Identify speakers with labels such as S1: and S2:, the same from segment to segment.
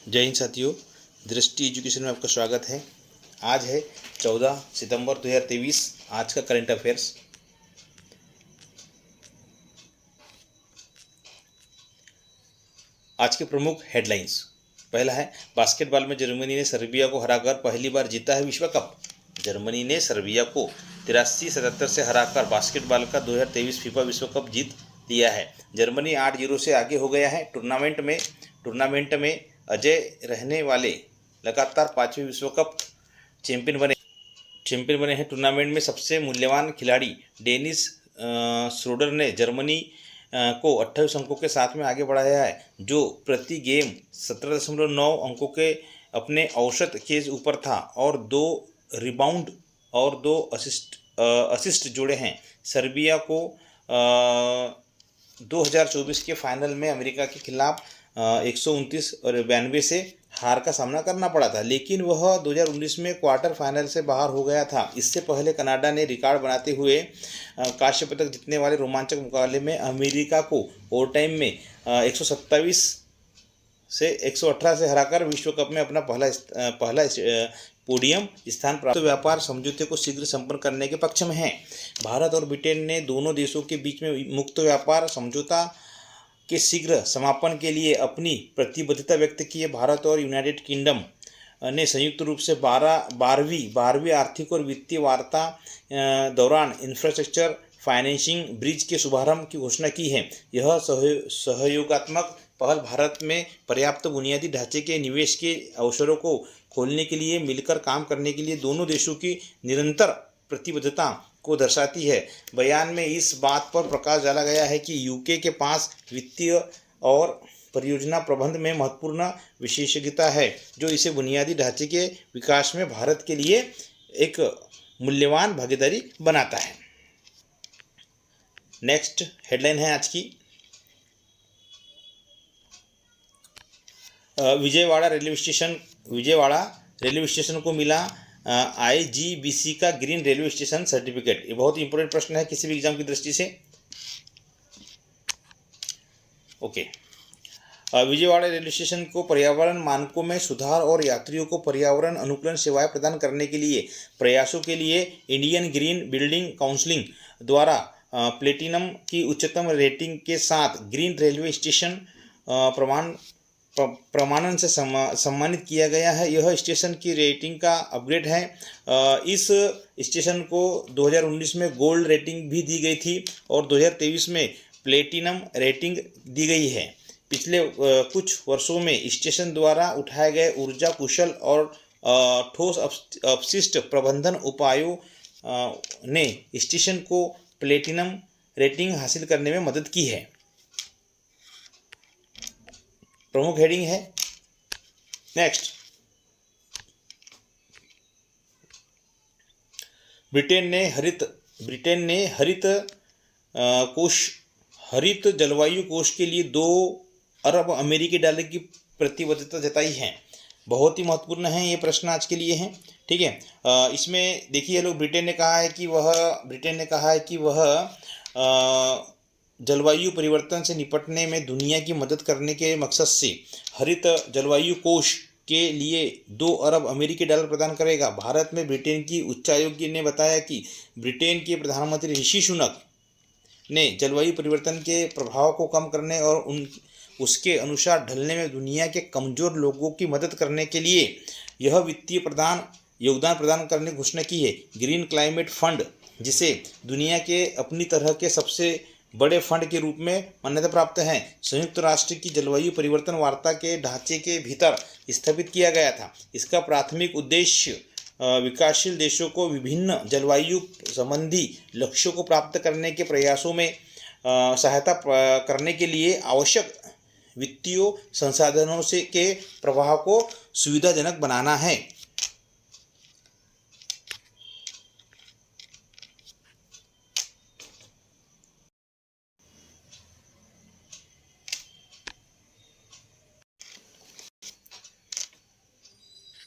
S1: जय हिंद साथियों, दृष्टि एजुकेशन में आपका स्वागत है। आज है 14 सितंबर 2023। आज का करंट अफेयर्स। आज के प्रमुख हेडलाइंस। पहला है, बास्केटबॉल में जर्मनी ने सर्बिया को हराकर पहली बार जीता है विश्व कप। जर्मनी ने सर्बिया को 83-77 से हराकर बास्केटबॉल का 2023 फीफा विश्व कप जीत लिया है। जर्मनी 8-0 से आगे हो गया है। टूर्नामेंट में अजय रहने वाले लगातार 5वें विश्व कप चैंपियन बने हैं। टूर्नामेंट में सबसे मूल्यवान खिलाड़ी डेनिस श्रोडर ने जर्मनी को 28 अंकों के साथ में आगे बढ़ाया है, जो प्रति गेम 17.9 अंकों के अपने औसत के ऊपर था और 2 रिबाउंड और 2 असिस्ट जोड़े हैं। सर्बिया को 2024 के फाइनल में अमेरिका के खिलाफ 129 और 92 से हार का सामना करना पड़ा था, लेकिन वह 2019 में क्वार्टर फाइनल से बाहर हो गया था। इससे पहले कनाडा ने रिकॉर्ड बनाते हुए कांस्य पदक जीतने वाले रोमांचक मुकाबले में अमेरिका को ओवरटाइम में 127 से 118 से हराकर विश्व कप में अपना पहला पोडियम स्थान प्राप्त। व्यापार समझौते को शीघ्र संपन्न करने के पक्ष में है। भारत और ब्रिटेन ने दोनों देशों के बीच में मुक्त व्यापार समझौता के शीघ्र समापन के लिए अपनी प्रतिबद्धता व्यक्त की है। भारत और यूनाइटेड किंगडम ने संयुक्त रूप से 12वीं आर्थिक और वित्तीय वार्ता दौरान इंफ्रास्ट्रक्चर फाइनेंसिंग ब्रिज के शुभारंभ की घोषणा की है। यह सहयोगात्मक पहल भारत में पर्याप्त बुनियादी ढांचे के निवेश के अवसरों को खोलने के लिए मिलकर काम करने के लिए दोनों देशों की निरंतर प्रतिबद्धता को दर्शाती है। बयान में इस बात पर प्रकाश डाला गया है कि यूके के पास वित्तीय और परियोजना प्रबंधन में महत्वपूर्ण विशेषज्ञता है, जो इसे बुनियादी ढांचे के विकास में भारत के लिए एक मूल्यवान भागीदारी बनाता है। नेक्स्ट हेडलाइन है आज की, विजयवाड़ा रेलवे स्टेशन को मिला IGBC का ग्रीन रेलवे स्टेशन सर्टिफिकेट। ये बहुत ही इंपॉर्टेंट प्रश्न है किसी भी एग्जाम की दृष्टि से। ओके, विजयवाड़ा रेलवे स्टेशन को पर्यावरण मानकों में सुधार और यात्रियों को पर्यावरण अनुकूल सेवाएं प्रदान करने के लिए प्रयासों के लिए इंडियन ग्रीन बिल्डिंग काउंसिल द्वारा प्लेटिनम की उच्चतम रेटिंग के साथ ग्रीन रेलवे स्टेशन प्रमाणन से सम्मानित किया गया है। यह स्टेशन की रेटिंग का अपग्रेड है। इस स्टेशन को 2019 में गोल्ड रेटिंग भी दी गई थी और 2023 में प्लेटिनम रेटिंग दी गई है। पिछले कुछ वर्षों में स्टेशन द्वारा उठाए गए ऊर्जा कुशल और ठोस अपशिष्ट प्रबंधन उपायों ने स्टेशन को प्लेटिनम रेटिंग हासिल करने में मदद की है। प्रमुख हेडिंग है। नेक्स्ट, ब्रिटेन ने हरित जलवायु कोष के लिए 2 अरब अमेरिकी डॉलर की प्रतिबद्धता जताई है। बहुत ही महत्वपूर्ण है ये प्रश्न आज के लिए है। ठीक है, इसमें देखिए लोग, ब्रिटेन ने कहा है कि वह जलवायु परिवर्तन से निपटने में दुनिया की मदद करने के मकसद से हरित जलवायु कोष के लिए 2 अरब अमेरिकी डॉलर प्रदान करेगा। भारत में ब्रिटेन की उच्चायुक्त ने बताया कि ब्रिटेन के प्रधानमंत्री ऋषि सुनक ने जलवायु परिवर्तन के प्रभाव को कम करने और उसके अनुसार ढलने में दुनिया के कमज़ोर लोगों की मदद करने के लिए यह वित्तीय योगदान प्रदान करने की घोषणा की है। ग्रीन क्लाइमेट फंड, जिसे दुनिया के अपनी तरह के सबसे बड़े फंड के रूप में मान्यता प्राप्त है, संयुक्त राष्ट्र की जलवायु परिवर्तन वार्ता के ढांचे के भीतर स्थापित किया गया था। इसका प्राथमिक उद्देश्य विकासशील देशों को विभिन्न जलवायु संबंधी लक्ष्यों को प्राप्त करने के प्रयासों में सहायता करने के लिए आवश्यक वित्तीय संसाधनों के प्रवाह को सुविधाजनक बनाना है।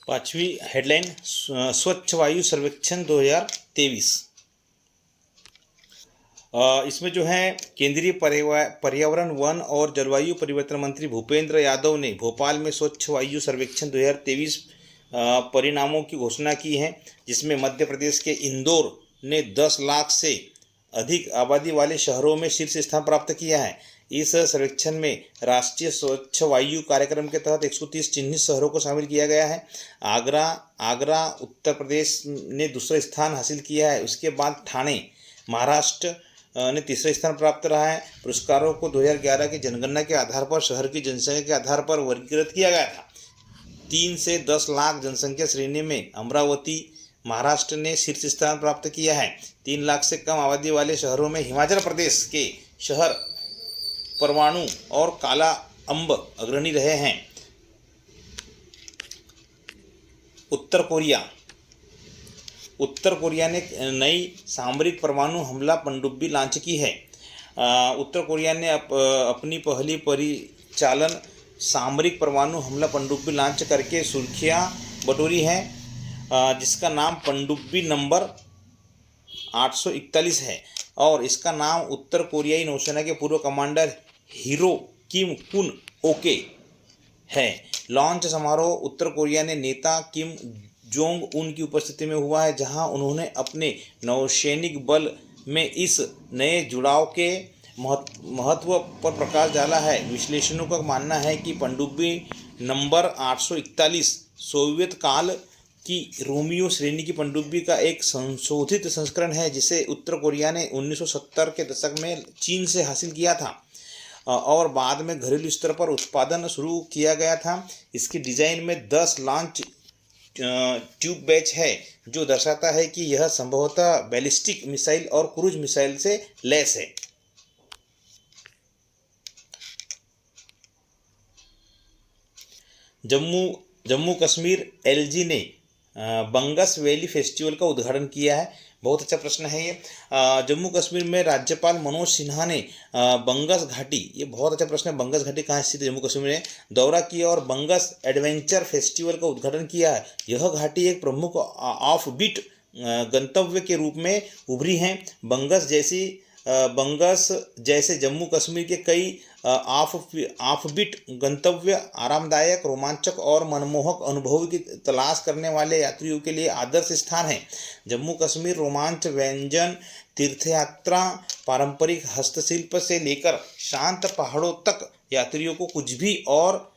S1: पांचवी हेडलाइन, स्वच्छ वायु सर्वेक्षण 2023। इसमें जो है केंद्रीय पर्यावरण वन और जलवायु परिवर्तन मंत्री भूपेंद्र यादव ने भोपाल में स्वच्छ वायु सर्वेक्षण 2023 परिणामों की घोषणा की है, जिसमें मध्य प्रदेश के इंदौर ने 10 लाख से अधिक आबादी वाले शहरों में शीर्ष स्थान प्राप्त किया है। इस सर्वेक्षण में राष्ट्रीय स्वच्छ वायु कार्यक्रम के तहत 130 चिन्हित शहरों को शामिल किया गया है। आगरा उत्तर प्रदेश ने दूसरा स्थान हासिल किया है। उसके बाद ठाणे महाराष्ट्र ने तीसरा स्थान प्राप्त रहा है। पुरस्कारों को 2011 की जनगणना के आधार पर शहर की जनसंख्या के आधार पर वर्गीकृत किया गया था। 3 से 10 लाख जनसंख्या श्रेणी में अमरावती महाराष्ट्र ने शीर्ष स्थान प्राप्त किया है। 3 लाख से कम आबादी वाले शहरों में हिमाचल प्रदेश के शहर परवाणु और काला अम्ब अग्रणी रहे हैं। उत्तर कोरिया ने नई सामरिक परमाणु हमला पनडुब्बी लॉन्च की है। उत्तर कोरिया ने अपनी पहली परिचालन सामरिक परमाणु हमला पनडुब्बी लॉन्च करके सुर्खियां बटोरी हैं, जिसका नाम पनडुब्बी नंबर 841 है और इसका नाम उत्तर कोरियाई नौसेना के पूर्व कमांडर हीरो किम कुन ओके है। लॉन्च समारोह उत्तर कोरिया ने नेता किम जोंग उन की उपस्थिति में हुआ है, जहां उन्होंने अपने नौसैनिक बल में इस नए जुड़ाव के महत्व पर प्रकाश डाला है। विश्लेषणों का मानना है कि पनडुब्बी नंबर 841 सोवियत काल की रोमियो श्रेणी की पनडुब्बी का एक संशोधित संस्करण है, जिसे उत्तर कोरिया ने 1970 के दशक में चीन से हासिल किया था और बाद में घरेलू स्तर पर उत्पादन शुरू किया गया था। इसकी डिज़ाइन में 10 लॉन्च ट्यूब बैच है, जो दर्शाता है कि यह संभवतः बैलिस्टिक मिसाइल और क्रूज मिसाइल से लैस है। जम्मू कश्मीर एलजी ने बंगस वैली फेस्टिवल का उद्घाटन किया है। बहुत अच्छा प्रश्न है ये। जम्मू कश्मीर में राज्यपाल मनोज सिन्हा ने बंगस घाटी, ये बहुत अच्छा प्रश्न है, बंगस घाटी कहाँ स्थित है जम्मू कश्मीर में, दौरा किया और बंगस एडवेंचर फेस्टिवल का उद्घाटन किया है। यह घाटी एक प्रमुख ऑफ बीट गंतव्य के रूप में उभरी है। बंगस जैसे जम्मू कश्मीर के कई ऑफबीट गंतव्य आरामदायक, रोमांचक और मनमोहक अनुभव की तलाश करने वाले यात्रियों के लिए आदर्श स्थान है। जम्मू कश्मीर रोमांच, व्यंजन, तीर्थयात्रा, पारंपरिक हस्तशिल्प से लेकर शांत पहाड़ों तक यात्रियों को कुछ भी और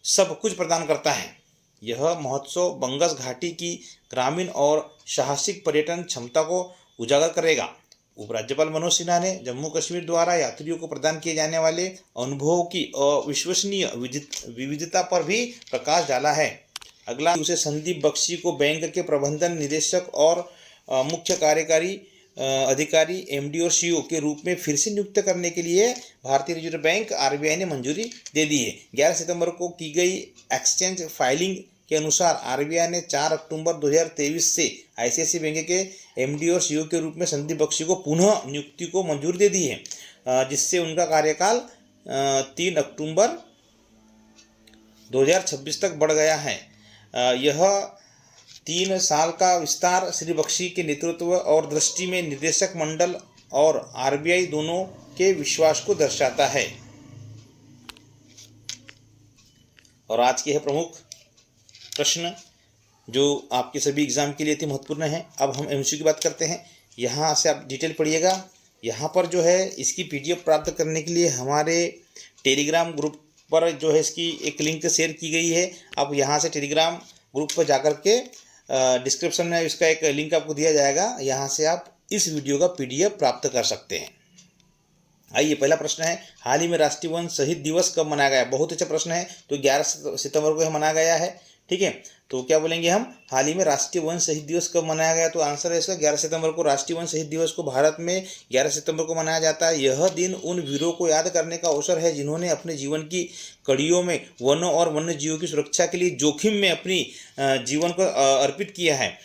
S1: सब कुछ प्रदान करता है। यह महोत्सव बंगस घाटी की ग्रामीण और साहसिक पर्यटन क्षमता को उजागर करेगा। उपराज्यपाल मनोज सिन्हा ने जम्मू कश्मीर द्वारा यात्रियों को प्रदान किए जाने वाले अनुभवों की अविश्वसनीय विविधता पर भी प्रकाश डाला है। अगला उसे संदीप बख्शी को बैंक के प्रबंधन निदेशक और मुख्य कार्यकारी अधिकारी एमडी और सीईओ के रूप में फिर से नियुक्त करने के लिए भारतीय रिजर्व बैंक आरबीआई ने मंजूरी दे दी है। 11 सितंबर को की गई एक्सचेंज फाइलिंग के अनुसार आरबीआई ने 4 अक्टूबर 2023 से आईसीआईसीआई बैंक के एमडी और सीईओ के रूप में संदीप बख्शी को पुनः नियुक्ति को मंजूरी दे दी है, जिससे उनका कार्यकाल 3 अक्टूबर 2026 तक बढ़ गया है। यह 3 साल का विस्तार श्री बख्शी के नेतृत्व और दृष्टि में निदेशक मंडल और आरबीआई दोनों के विश्वास को दर्शाता है। और आज के है प्रमुख प्रश्न जो आपके सभी एग्जाम के लिए अति महत्वपूर्ण है। अब हम एमसीक्यू की बात करते हैं। यहाँ से आप डिटेल पढ़िएगा। यहाँ पर जो है इसकी पीडीएफ प्राप्त करने के लिए हमारे टेलीग्राम ग्रुप पर जो है इसकी एक लिंक शेयर की गई है। आप यहाँ से टेलीग्राम ग्रुप पर जाकर के डिस्क्रिप्शन में इसका एक लिंक आपको दिया जाएगा, यहाँ से आप इस वीडियो का पीडीएफ प्राप्त कर सकते हैं। आइए, पहला प्रश्न है, हाल ही में राष्ट्रीय वन शहीद दिवस कब मनाया गया? बहुत अच्छा प्रश्न है। तो 11 सितंबर को यह मनाया गया है। ठीक है, तो क्या बोलेंगे हम, हाल ही में राष्ट्रीय वन शहीद दिवस कब मनाया गया? तो आंसर है इसका 11 सितंबर को। राष्ट्रीय वन शहीद दिवस को भारत में 11 सितंबर को मनाया जाता है। यह दिन उन वीरों को याद करने का अवसर है जिन्होंने अपने जीवन की कड़ियों में वनों और वन्य जीवों की सुरक्षा के लिए जोखिम में अपनी जीवन को अर्पित किया है,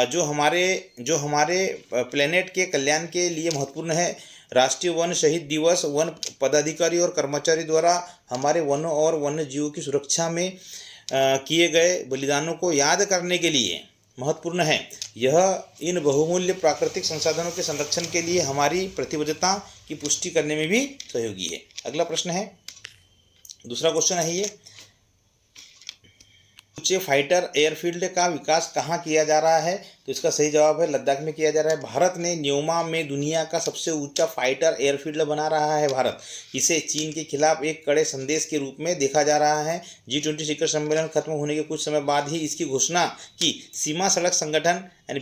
S1: जो हमारे प्लेनेट के कल्याण के लिए महत्वपूर्ण है। राष्ट्रीय वन शहीद दिवस वन पदाधिकारी और कर्मचारी द्वारा हमारे वनों और वन्य जीवों की सुरक्षा में किए गए बलिदानों को याद करने के लिए महत्वपूर्ण है। यह इन बहुमूल्य प्राकृतिक संसाधनों के संरक्षण के लिए हमारी प्रतिबद्धता की पुष्टि करने में भी सहयोगी है। अगला प्रश्न है, दूसरा क्वेश्चन है ये, ऊंचे फाइटर एयरफील्ड का विकास कहाँ किया जा रहा है? तो इसका सही जवाब है लद्दाख में किया जा रहा है। भारत ने न्योमा में दुनिया का सबसे ऊंचा फाइटर एयरफील्ड बना रहा है। भारत इसे चीन के खिलाफ एक कड़े संदेश के रूप में देखा जा रहा है। G20 शिखर सम्मेलन खत्म होने के कुछ समय बाद ही इसकी घोषणा की। सीमा सड़क संगठन यानी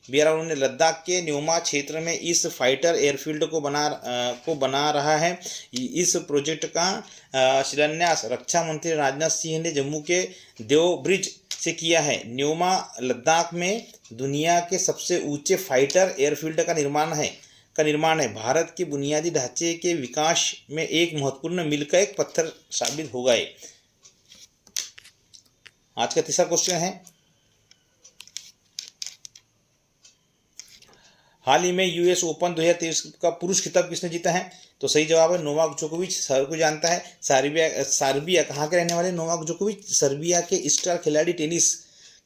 S1: BRO ने लद्दाख के न्योमा क्षेत्र में इस फाइटर एयरफील्ड को बना रहा है। इस प्रोजेक्ट का शिलान्यास रक्षा मंत्री राजनाथ सिंह ने जम्मू के देव ब्रिज से किया है। न्योमा लद्दाख में दुनिया के सबसे ऊंचे फाइटर एयरफील्ड का निर्माण है। भारत के बुनियादी ढांचे के विकास में एक महत्वपूर्ण मील का एक पत्थर साबित होगा। आज का तीसरा क्वेश्चन है, हाल ही में US ओपन 2023 का पुरुष खिताब किसने जीता है? तो सही जवाब है नोवाक जोकोविच। सर को जानता है, सर्बिया कहाँ के रहने वाले नोवाक जोकोविच? सर्बिया के स्टार टेनिस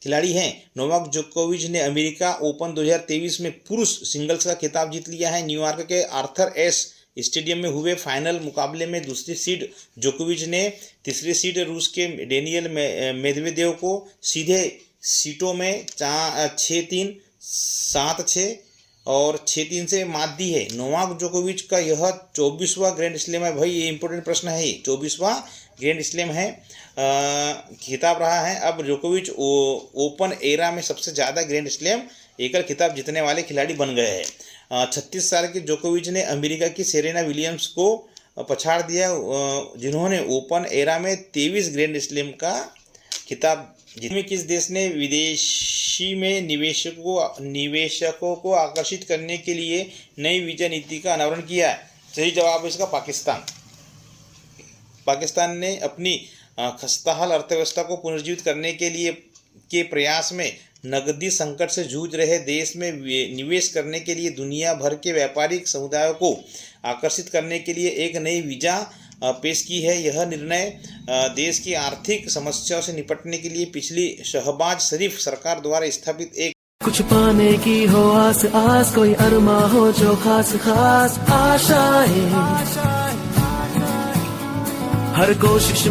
S1: खिलाड़ी हैं। नोवाक जोकोविच ने अमेरिका ओपन 2023 में पुरुष सिंगल्स का खिताब जीत लिया है। न्यूयॉर्क के आर्थर एस स्टेडियम में हुए फाइनल मुकाबले में दूसरी सीड जोकोविच ने तीसरी सीड रूस के डेनियल मेदवेदेव को सीधे सीटों में 6-3, 7-6 और 6-3 से मात दी है। नोवाक जोकोविच का यह 24वां ग्रैंड स्लैम है। भाई ये इंपॉर्टेंट प्रश्न है, 24वां ग्रैंड स्लैम है खिताब रहा है। अब जोकोविच ओपन एरा में सबसे ज़्यादा ग्रैंड स्लैम एकल खिताब जीतने वाले खिलाड़ी बन गए हैं। 36 साल के जोकोविच ने अमेरिका की सेरेना विलियम्स को पछाड़ दिया, जिन्होंने ओपन एरा में 23 ग्रैंड स्लैम का खिताब जिसमें किस देश ने विदेशी में निवेशकों को आकर्षित करने के लिए नई वीजा नीति का अनावरण किया? सही जवाब है इसका पाकिस्तान। पाकिस्तान ने अपनी खस्ताहाल अर्थव्यवस्था को पुनर्जीवित करने के प्रयास में नकदी संकट से जूझ रहे देश में निवेश करने के लिए दुनिया भर के व्यापारिक समुदायों को आकर्षित करने के लिए एक नई वीजा पेश की है। यह निर्णय देश की आर्थिक समस्याओं से निपटने के लिए पिछली शहबाज शरीफ सरकार द्वारा स्थापित एक
S2: कुछ पाने की हो आस कोई अरमा हो जो खास आशाएं हर कोशिश